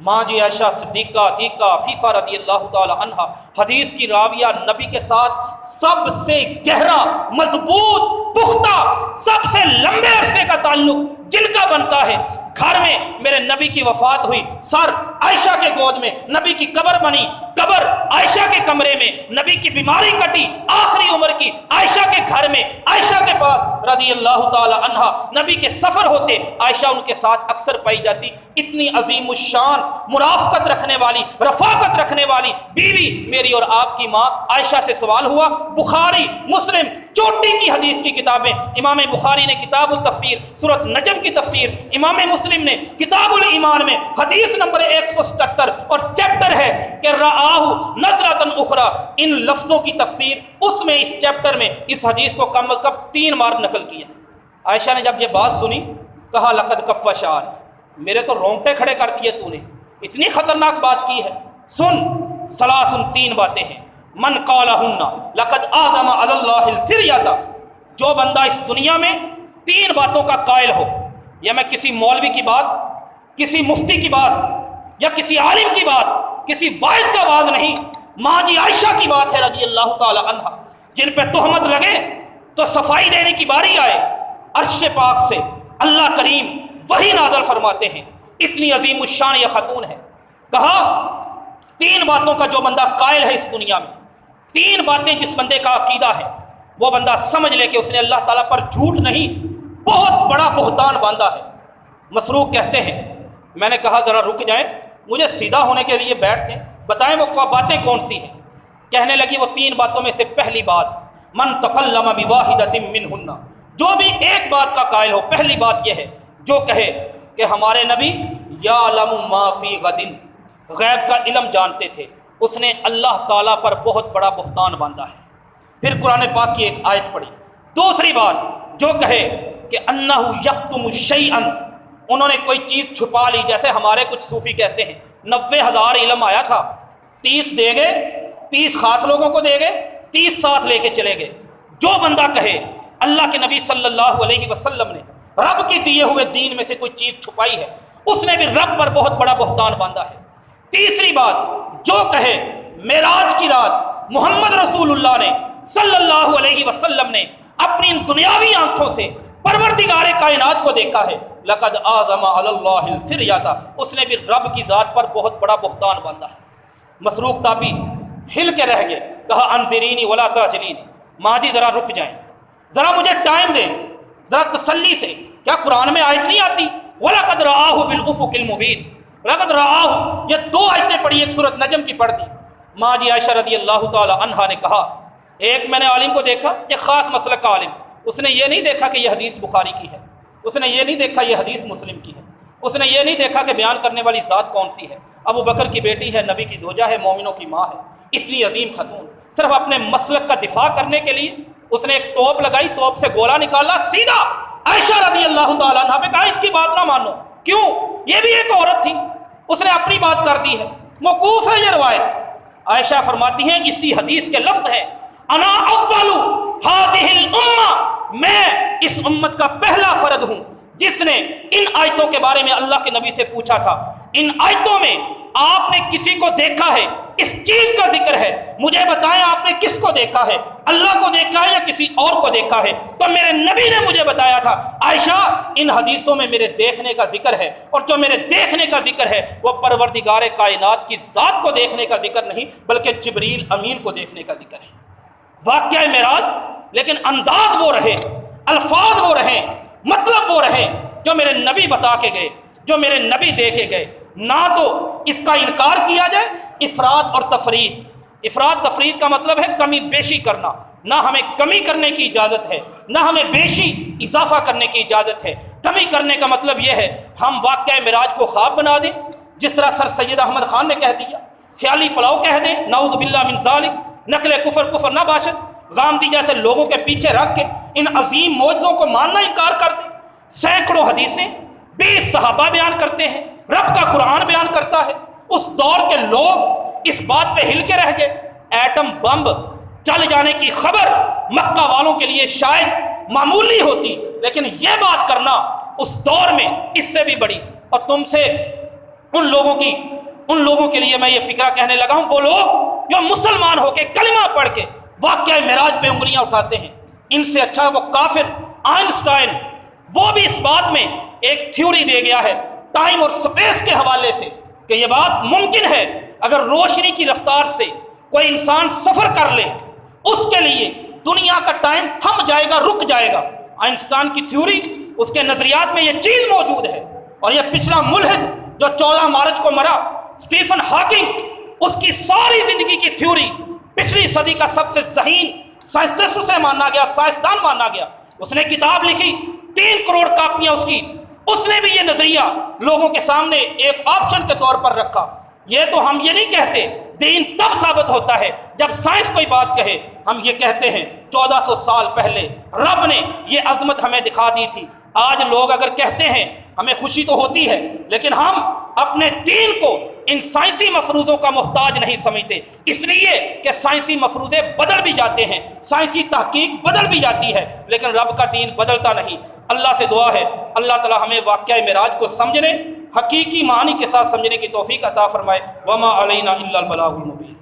ماں جی عائشہ صدیقہ عتیقہ عفیفہ رضی اللہ تعالی عنہ حدیث کی راویہ، نبی کے ساتھ سب سے گہرا مضبوط پختہ سب سے لمبے عرصے کا تعلق جن کا بنتا ہے، گھر میں میرے نبی کی وفات ہوئی، سر عائشہ کے گود میں نبی کی قبر بنی، قبر عائشہ کے کمرے میں، نبی کی بیماری کٹی، آخری عمر کی عائشہ کے گھر میں، عائشہ کے پاس رضی اللہ تعالی عنہ، نبی کے سفر ہوتے عائشہ ان کے ساتھ اکثر پائی جاتی۔ اتنی عظیم الشان مرافقت رکھنے والی، رفاقت رکھنے والی بیوی میری اور آپ کی ماں عائشہ سے سوال ہوا۔ بخاری مسلم چوٹی کی حدیث کی کتابیں، امام بخاری نے کتاب التفسیر سورۃ نجم کی تفسیر، امام مسلم نے کتاب الایمان میں حدیث نمبر 177 اور چیپٹر ہے کہ رآہ نظرۃ اخری، ان لفظوں کی تفسیر اس میں اس چیپٹر میں اس حدیث کو کم از کم 3 بار نقل کیا۔ عائشہ نے جب یہ بات سنی کہا لقد کف شعر، میرے تو رونگٹے کھڑے کر دیے تو نے، اتنی خطرناک بات کی ہے۔ سن، ثلاث 3 باتیں ہیں، من قالہن لقد اعظم علی اللہ الفریۃ، جو بندہ اس دنیا میں 3 باتوں کا قائل ہو، یا میں کسی مولوی کی بات، کسی مفتی کی بات یا کسی عالم کی بات، کسی واعظ کا واعظ نہیں، ماں جی عائشہ کی بات ہے رضی اللہ تعالی عنہ، جن پہ تہمت لگے تو صفائی دینے کی باری آئے، عرش پاک سے اللہ کریم وہی نازل فرماتے ہیں، اتنی عظیم الشان یہ خاتون ہے۔ کہا 3 باتوں کا جو بندہ قائل ہے اس دنیا میں، 3 باتیں جس بندے کا عقیدہ ہے، وہ بندہ سمجھ لے کہ اس نے اللہ تعالیٰ پر جھوٹ نہیں بہت بڑا بہتان باندھا ہے۔ مسروق کہتے ہیں میں نے کہا ذرا رک جائیں، مجھے سیدھا ہونے کے لیے بیٹھ دیں، بتائیں وہ باتیں کون سی ہیں؟ کہنے لگی وہ 3 باتوں میں سے پہلی بات، من تکلم بواحدۃ منہن، جو بھی ایک بات کا قائل ہو، پہلی بات یہ ہے جو کہے کہ ہمارے نبی یعلم ما فی غد، غیب کا علم جانتے تھے، اس نے اللہ تعالیٰ پر بہت بڑا بہتان باندھا ہے۔ پھر قرآن پاک کی ایک آیت پڑھی۔ دوسری بات جو کہے کہ انہ یکتم شیئا، انہوں نے کوئی چیز چھپا لی، جیسے ہمارے کچھ صوفی کہتے ہیں 90,000 علم آیا تھا، 30 دے گئے، 30 خاص لوگوں کو دے گئے، 30 ساتھ لے کے چلے گئے۔ جو بندہ کہے اللہ کے نبی صلی اللہ علیہ وسلم نے رب کے دیے ہوئے دین میں سے کوئی چیز چھپائی ہے، اس نے بھی رب پر بہت بڑا بہتان باندھا ہے۔ تیسری بات جو کہے معراج کی رات محمد رسول اللہ نے صلی اللہ علیہ وسلم نے اپنی ان دنیاوی آنکھوں سے پروردگار کائنات کو دیکھا ہے، لقد اعظم علی اللہ الفریۃ، اس نے بھی رب کی ذات پر بہت بڑا بہتان باندھا ہے۔ مسروق تابی ہل کے رہ گئے، کہا انذرینی ولا تعجلین، ماں جی ذرا رک جائیں، ذرا مجھے ٹائم دیں، ذرا تسلی سے، کیا قرآن میں آیت نہیں آتی وَلَقَدْ رَآهُ بِالْأُفُقِ الْمُبِينِ، لقد رآہ، یہ 2 آیتیں پڑھی، ایک سورۃ نجم کی پڑھ دی۔ ماں جی عائشہ رضی اللہ تعالی عنہا نے کہا ایک میں نے عالم کو دیکھا، یہ خاص مسلک کا عالم، اس نے یہ نہیں دیکھا کہ یہ حدیث بخاری کی ہے، اس نے یہ نہیں دیکھا یہ حدیث مسلم کی ہے، اس نے یہ نہیں دیکھا کہ بیان کرنے والی ذات کون سی ہے، ابو بکر کی بیٹی ہے، نبی کی زوجہ ہے، مومنوں کی ماں ہے۔ اتنی عظیم خاتون صرف اپنے مسلک کا دفاع کرنے کے لیے اس نے ایک توپ لگائی، توپ سے گولا نکالا، سیدھا عائشہ رضی اللہ تعالیٰ عنہ پہ کہا اس کی بات نہ مانو۔ کیوں؟ یہ بھی ایک عورت تھی، اس نے اپنی بات کر دی ہے، موقوف ہے یہ روایت۔ عائشہ فرماتی ہیں اسی حدیث کے لفظ ہیں انا اول هذه الامہ، میں اس امت کا پہلا فرد ہوں جس نے ان آیتوں کے بارے میں اللہ کے نبی سے پوچھا تھا، ان آیتوں میں آپ نے کسی کو دیکھا ہے، اس چیز کا ذکر ہے، مجھے بتائیں آپ نے کس کو دیکھا ہے، اللہ کو دیکھا ہے یا کسی اور کو دیکھا ہے؟ تو میرے نبی نے مجھے بتایا تھا عائشہ ان حدیثوں میں میرے دیکھنے کا ذکر ہے، اور جو میرے دیکھنے کا ذکر ہے وہ پروردگار کائنات کی ذات کو دیکھنے کا ذکر نہیں بلکہ جبریل امین کو دیکھنے کا ذکر ہے۔ واقعہ معراج، لیکن انداز وہ رہے، الفاظ وہ رہیں، مطلب وہ رہے جو میرے نبی بتا کے گئے، جو میرے نبی دے کے گئے، نہ تو اس کا انکار کیا جائے افراد اور تفرید۔ افراد تفرید کا مطلب ہے کمی بیشی کرنا، نہ ہمیں کمی کرنے کی اجازت ہے، نہ ہمیں بیشی اضافہ کرنے کی اجازت ہے۔ کمی کرنے کا مطلب یہ ہے ہم واقعہ معراج کو خواب بنا دیں، جس طرح سر سید احمد خان نے کہہ دیا، خیالی پلاؤ کہہ دیں، نعوذ باللہ من ذالک، نقل کفر نہ باشد، غامدی جیسے لوگوں کے پیچھے رکھ کے ان عظیم معجزوں کو ماننا انکار کر دیں۔ سینکڑوں حدیثیں 20 صحابہ بیان کرتے ہیں، رب کا قرآن بیان کرتا ہے۔ اس دور کے لوگ اس بات پہ ہل کے رہ گئے۔ ایٹم بم چل جانے کی خبر مکہ والوں کے لیے شاید معمولی ہوتی، لیکن یہ بات کرنا اس دور میں اس سے بھی بڑی۔ اور تم سے ان لوگوں کے لیے میں یہ فکرہ کہنے لگا ہوں، وہ لوگ جو مسلمان ہو کے کلمہ پڑھ کے واقعہ معراج پہ انگلیاں اٹھاتے ہیں، ان سے اچھا وہ کافر آئنسٹائن، وہ بھی اس بات میں ایک تھیوری دے گیا ہے ٹائم اور سپیس کے حوالے سے کہ یہ بات ممکن ہے اگر روشنی کی رفتار سے کوئی انسان سفر کر لے، اس کے لیے دنیا کا ٹائم تھم جائے گا، رک جائے گا۔ آئنسٹائن کی تھیوری، اس کے نظریات میں یہ چیز موجود ہے۔ اور یہ پچھلا ملحد جو 14 مارچ کو مرا، اسٹیفن ہاکنگ، اس کی ساری زندگی کی تھیوری پچھلی صدی کا سب سے ذہین سائنسداں سے مانا گیا، سائنسدان مانا گیا۔ اس نے کتاب لکھی، 3 کروڑ کاپیاں اس کی۔ اس نے بھی یہ نظریہ لوگوں کے سامنے ایک آپشن کے طور پر رکھا۔ یہ تو ہم یہ نہیں کہتے دین تب ثابت ہوتا ہے جب سائنس کوئی بات کہے، ہم یہ کہتے ہیں 1400 سال پہلے رب نے یہ عظمت ہمیں دکھا دی تھی۔ آج لوگ اگر کہتے ہیں ہمیں خوشی تو ہوتی ہے، لیکن ہم اپنے دین کو ان سائنسی مفروضوں کا محتاج نہیں سمجھتے، اس لیے کہ سائنسی مفروضے بدل بھی جاتے ہیں، سائنسی تحقیق بدل بھی جاتی ہے، لیکن رب کا دین بدلتا نہیں۔ اللہ سے دعا ہے اللہ تعالی ہمیں واقعہ معراج کو سمجھنے، حقیقی معنی کے ساتھ سمجھنے کی توفیق عطا فرمائے۔ وما علینا الا البلاغ المبین۔